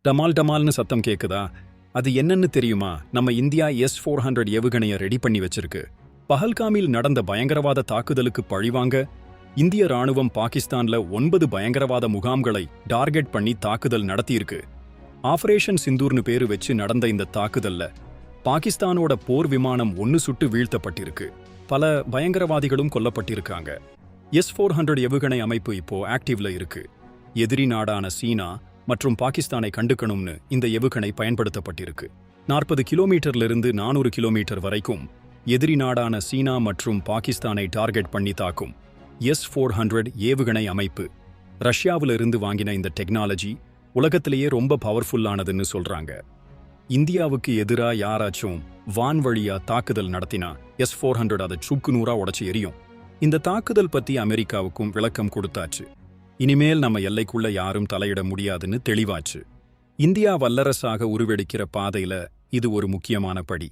டமால் டமால்னு சத்தம் கேக்குதா? அது என்னன்னு தெரியுமா? நம்ம இந்தியா S-400 ஏவுகணைய ரெடி பண்ணி வச்சிருக்கு. பஹல்காமில் நடந்த பயங்கரவாத தாக்குதலுக்கு பழிவாங்க இந்திய ராணுவம் பாகிஸ்தான்ல 9 பயங்கரவாத முகாம்களை டார்கெட் பண்ணி தாக்குதல் நடத்தியிருக்கு. ஆபரேஷன் சிந்தூர்னு பேரு வச்சு நடந்த இந்த தாக்குதல்ல பாகிஸ்தானோட போர் விமானம் ஒன்னு சுட்டு வீழ்த்தப்பட்டிருக்கு. பல பயங்கரவாதிகளும் கொல்லப்பட்டிருக்காங்க. S-400 ஏவுகணை அமைப்பு இப்போ ஆக்டிவ்ல இருக்கு. எதிரி நாடான சீனா மற்றும் பாகிஸ்தானை கண்டுக்கணும்னு இந்த ஏவுகணை பயன்படுத்தப்பட்டிருக்கு. 40 கிலோமீட்டர்லிருந்து 400 கிலோமீட்டர் வரைக்கும் எதிரி நாடான சீனா மற்றும் பாகிஸ்தானை டார்கெட் பண்ணி தாக்கும் S-400 ஏவுகணை அமைப்பு. ரஷ்யாவிலிருந்து வாங்கின இந்த டெக்னாலஜி உலகத்திலேயே ரொம்ப பவர்ஃபுல்லானதுன்னு சொல்றாங்க. இந்தியாவுக்கு எதிரா யாராச்சும் வான்வழியா தாக்குதல் நடத்தினா S-400 அதை சுக்குநூறா உடைச்சு எரியும். இந்த தாக்குதல் பத்தி அமெரிக்காவுக்கும் விளக்கம் கொடுத்தாச்சு. இனிமேல் நம்ம எல்லைக்குள்ள யாரும் தலையிட முடியாதுன்னு தெளிவாச்சு. இந்தியா வல்லரசாக உருவெடுக்கிற பாதையில இது ஒரு முக்கியமான படி.